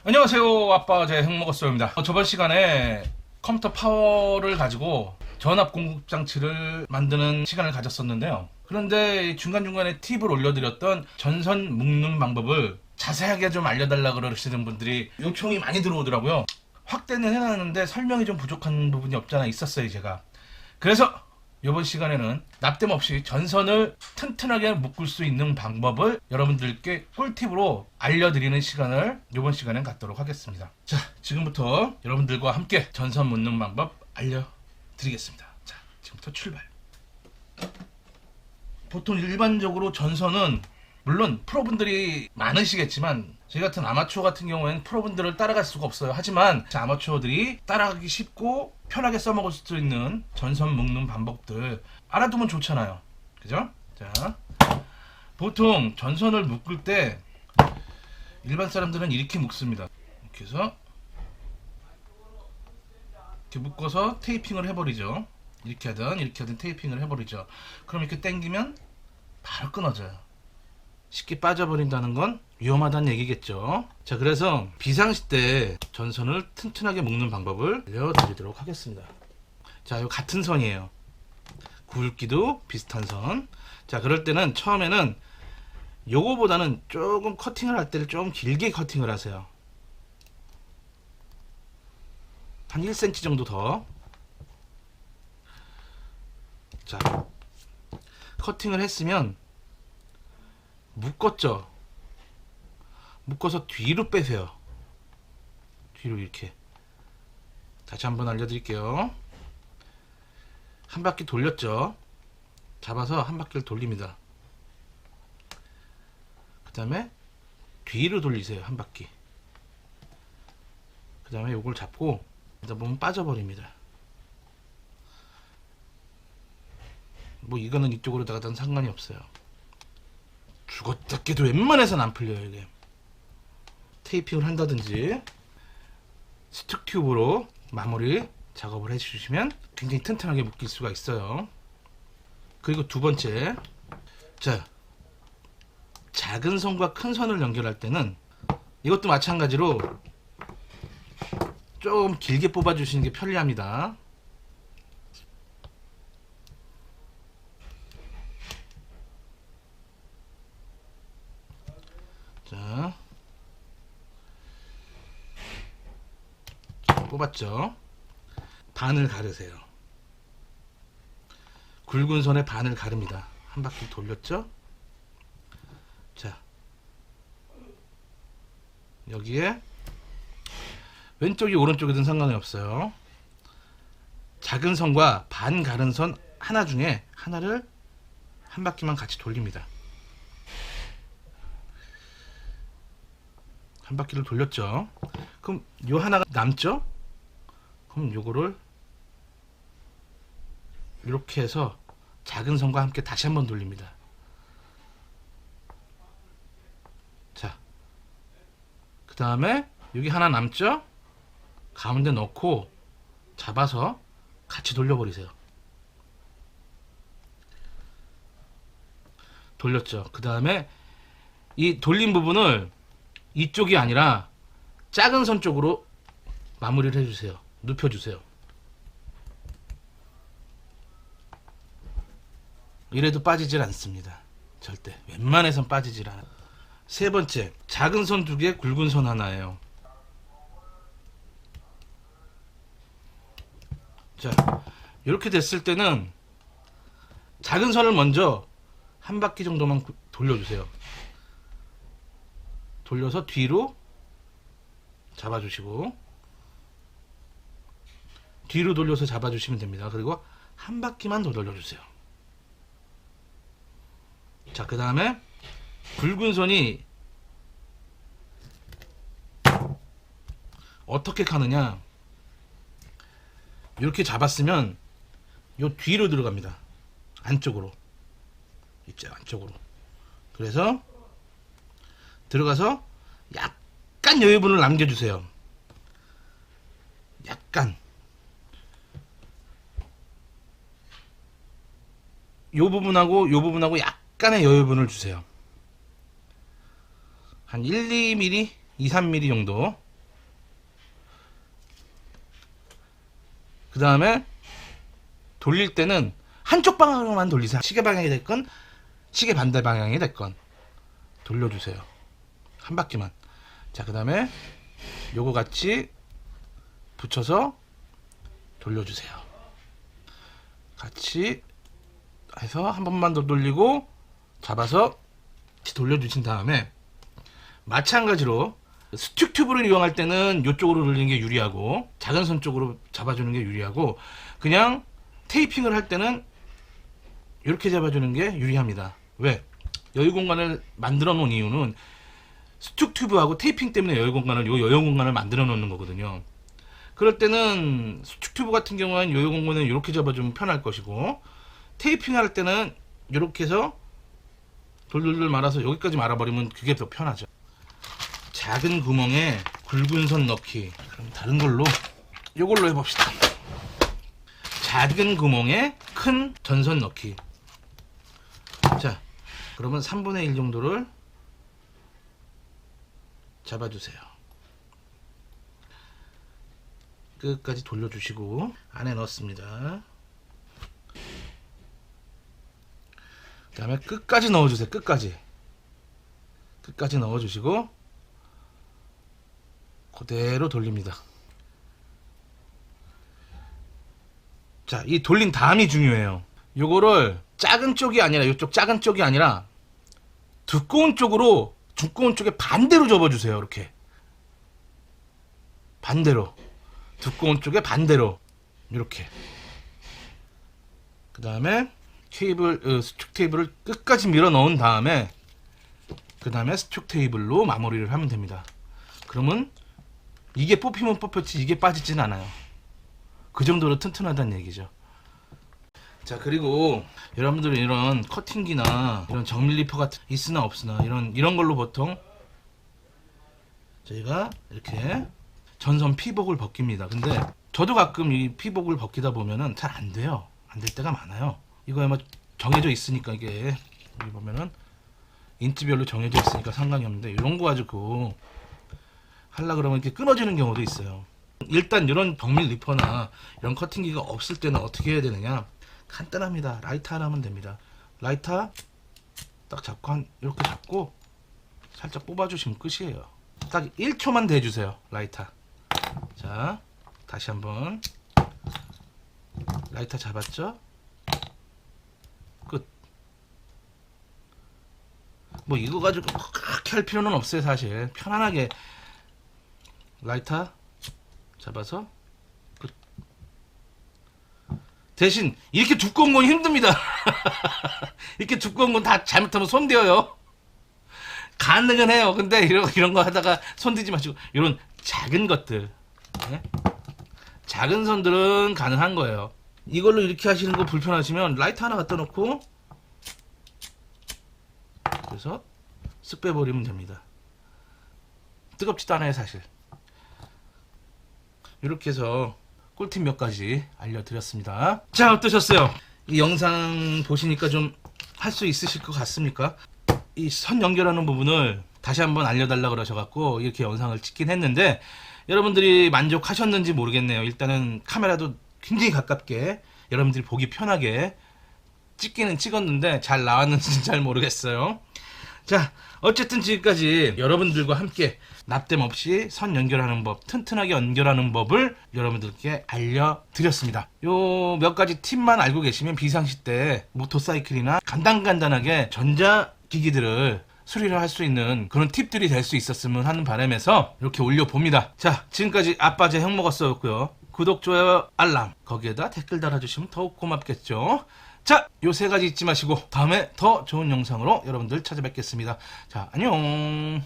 안녕하세요. 아빠 제 핵먹었어요입니다. 저번 시간에 컴퓨터 파워를 가지고 전압 공급 장치를 만드는 시간을 가졌었는데요. 그런데 중간중간에 팁을 올려드렸던 전선 묶는 방법을 자세하게 좀 알려달라 그러시는 분들이 요청이 많이 들어오더라고요. 확대는 해놨는데 설명이 좀 부족한 부분이 없잖아 있었어요 제가. 그래서 이번 시간에는 납땜 없이 전선을 튼튼하게 묶을 수 있는 방법을 여러분들께 꿀팁으로 알려드리는 시간을 이번 시간에 갖도록 하겠습니다. 자, 지금부터 여러분들과 함께 전선 묶는 방법 알려드리겠습니다. 자, 지금부터 출발. 보통 일반적으로 전선은 물론 프로분들이 많으시겠지만 저희 같은 아마추어 같은 경우에는 프로분들을 따라갈 수가 없어요. 하지만 아마추어들이 따라가기 쉽고 편하게 써먹을 수 있는 전선 묶는 방법들 알아두면 좋잖아요. 그죠? 자, 보통 전선을 묶을 때 일반 사람들은 이렇게 묶습니다. 이렇게 해서 이렇게 묶어서 테이핑을 해버리죠. 이렇게 하든 테이핑을 해버리죠. 그럼 이렇게 당기면 바로 끊어져요. 쉽게 빠져버린다는 건 위험하다는 얘기겠죠. 자, 그래서 비상시 때 전선을 튼튼하게 묶는 방법을 알려드리도록 하겠습니다. 자, 요 같은 선이에요. 굵기도 비슷한 선. 자, 그럴 때는 처음에는 요거보다는 조금 커팅을 할 때를 좀 길게 커팅을 하세요. 한 1cm 정도 더. 자, 커팅을 했으면 묶었죠. 묶어서 뒤로 빼세요. 뒤로 이렇게. 다시 한번 알려드릴게요. 한 바퀴 돌렸죠. 잡아서 한 바퀴를 돌립니다. 그 다음에 뒤로 돌리세요. 한 바퀴. 그 다음에 요걸 잡고 그러다 보면 빠져버립니다. 뭐 이거는 이쪽으로 나가든 상관이 없어요. 죽었다 깨도 웬만해서는 안 풀려요. 이게 테이핑을 한다든지 스틱 튜브로 마무리 작업을 해주시면 굉장히 튼튼하게 묶일 수가 있어요. 그리고 두 번째, 자, 작은 선과 큰 선을 연결할 때는 이것도 마찬가지로 좀 길게 뽑아 주시는 게 편리합니다. 자, 뽑았죠. 반을 가르세요. 굵은 선에 반을 가릅니다. 한 바퀴 돌렸죠. 자, 여기에 왼쪽이 오른쪽이든 상관이 없어요. 작은 선과 반 가른 선 하나 중에 하나를 한 바퀴만 같이 돌립니다. 한 바퀴를 돌렸죠. 그럼 요 하나가 남죠? 그럼 요거를 이렇게 해서 작은 선과 함께 다시 한번 돌립니다. 자, 그 다음에 여기 하나 남죠? 가운데 넣고 잡아서 같이 돌려버리세요. 돌렸죠. 그 다음에 이 돌린 부분을 이쪽이 아니라 작은 선 쪽으로 마무리를 해주세요. 눕혀주세요. 이래도 빠지질 않습니다. 절대. 웬만해선 빠지질 않아요. 세 번째, 작은 선 두 개, 굵은 선 하나예요. 자, 이렇게 됐을 때는 작은 선을 먼저 한 바퀴 정도만 돌려주세요. 돌려서 뒤로 잡아주시고 뒤로 돌려서 잡아주시면 됩니다. 그리고 한 바퀴만 더 돌려주세요. 자, 그 다음에 굵은 선이 어떻게 가느냐, 이렇게 잡았으면 요 뒤로 들어갑니다. 안쪽으로 있죠, 안쪽으로. 그래서 들어가서 약간 여유분을 남겨주세요. 약간. 요 부분하고 약간의 여유분을 주세요. 한 1, 2mm, 2, 3mm 정도. 그 다음에 돌릴 때는 한쪽 방향으로만 돌리세요. 시계 방향이 됐건 시계 반대 방향이 됐건 돌려주세요. 한 바퀴만. 자, 그 다음에 요거 같이 붙여서 돌려주세요. 같이 해서 한 번만 더 돌리고 잡아서 돌려주신 다음에 마찬가지로 수축 튜브를 이용할 때는 이쪽으로 돌리는 게 유리하고 작은 선 쪽으로 잡아주는 게 유리하고 그냥 테이핑을 할 때는 이렇게 잡아주는 게 유리합니다. 왜? 여유 공간을 만들어 놓은 이유는 수축 튜브하고 테이핑 때문에 여유 공간을 만들어 놓는 거거든요. 그럴 때는 수축 튜브 같은 경우는 여유 공간을 이렇게 잡아주면 편할 것이고 테이핑 할 때는 이렇게 해서 돌돌돌 말아서 여기까지 말아버리면 그게 더 편하죠. 작은 구멍에 굵은 선 넣기. 그럼 다른 걸로 이걸로 해봅시다. 작은 구멍에 큰 전선 넣기. 자, 그러면 3분의 1 정도를 잡아주세요. 끝까지 돌려주시고 안에 넣습니다. 그 다음에 끝까지 넣어주세요. 끝까지 넣어주시고 그대로 돌립니다. 자, 이 돌린 다음이 중요해요. 요거를 작은 쪽이 아니라 이쪽 작은 쪽이 아니라 두꺼운 쪽에 반대로 접어주세요. 이렇게 반대로 두꺼운 쪽에 반대로 이렇게. 그 다음에 수축 테이블을 끝까지 밀어 넣은 다음에 그 다음에 수축 테이블로 마무리를 하면 됩니다. 그러면 이게 뽑히면 뽑혔지 이게 빠지진 않아요. 그 정도로 튼튼하다는 얘기죠. 자, 그리고 여러분들은 이런 커팅기나 이런 정밀리퍼 같은 있으나 없으나 이런 걸로 보통 저희가 이렇게 전선 피복을 벗깁니다. 근데 저도 가끔 이 피복을 벗기다 보면은 잘 안 돼요. 안 될 때가 많아요. 이거에 뭐 정해져 있으니까 이게 여기 보면은 인치별로 정해져 있으니까 상관이 없는데 이런 거 가지고 하려 그러면 이렇게 끊어지는 경우도 있어요. 일단 이런 정밀 리퍼나 이런 커팅기가 없을 때는 어떻게 해야 되느냐? 간단합니다. 라이터 하나 하면 됩니다. 라이터 딱 잡고 이렇게 잡고 살짝 뽑아주시면 끝이에요. 딱 1초만 대주세요. 라이터. 자, 다시 한번 라이터 잡았죠? 끝. 뭐 이거 가지고 그렇게 할 필요는 없어요. 사실 편안하게 라이터 잡아서 끝. 대신 이렇게 두꺼운 건 힘듭니다. 이렇게 두꺼운 건 다 잘못하면 손대어요. 가능은 해요. 근데 이런 거 하다가 손대지 마시고 이런 작은 것들, 네? 작은 선들은 가능한 거예요. 이걸로 이렇게 하시는 거 불편하시면 라이터 하나 갖다 놓고 그래서 쓱 빼버리면 됩니다. 뜨겁지도 않아요 사실. 이렇게 해서 꿀팁 몇 가지 알려드렸습니다. 자, 어떠셨어요? 이 영상 보시니까 좀 할 수 있으실 것 같습니까? 이 선 연결하는 부분을 다시 한번 알려달라 그러셔갖고 이렇게 영상을 찍긴 했는데 여러분들이 만족하셨는지 모르겠네요. 일단은 카메라도 굉장히 가깝게 여러분들이 보기 편하게 찍기는 찍었는데 잘 나왔는지는 잘 모르겠어요. 자, 어쨌든 지금까지 여러분들과 함께 납땜 없이 선 연결하는 법, 튼튼하게 연결하는 법을 여러분들께 알려드렸습니다. 요 몇 가지 팁만 알고 계시면 비상시 때 모터사이클이나 간단하게 전자기기들을 수리를 할 수 있는 그런 팁들이 될 수 있었으면 하는 바람에서 이렇게 올려봅니다. 자, 지금까지 아빠제 형먹었어였고요. 구독, 좋아요, 알람 거기에다 댓글 달아주시면 더욱 고맙겠죠. 자, 요 세 가지 잊지 마시고 다음에 더 좋은 영상으로 여러분들 찾아뵙겠습니다. 자, 안녕.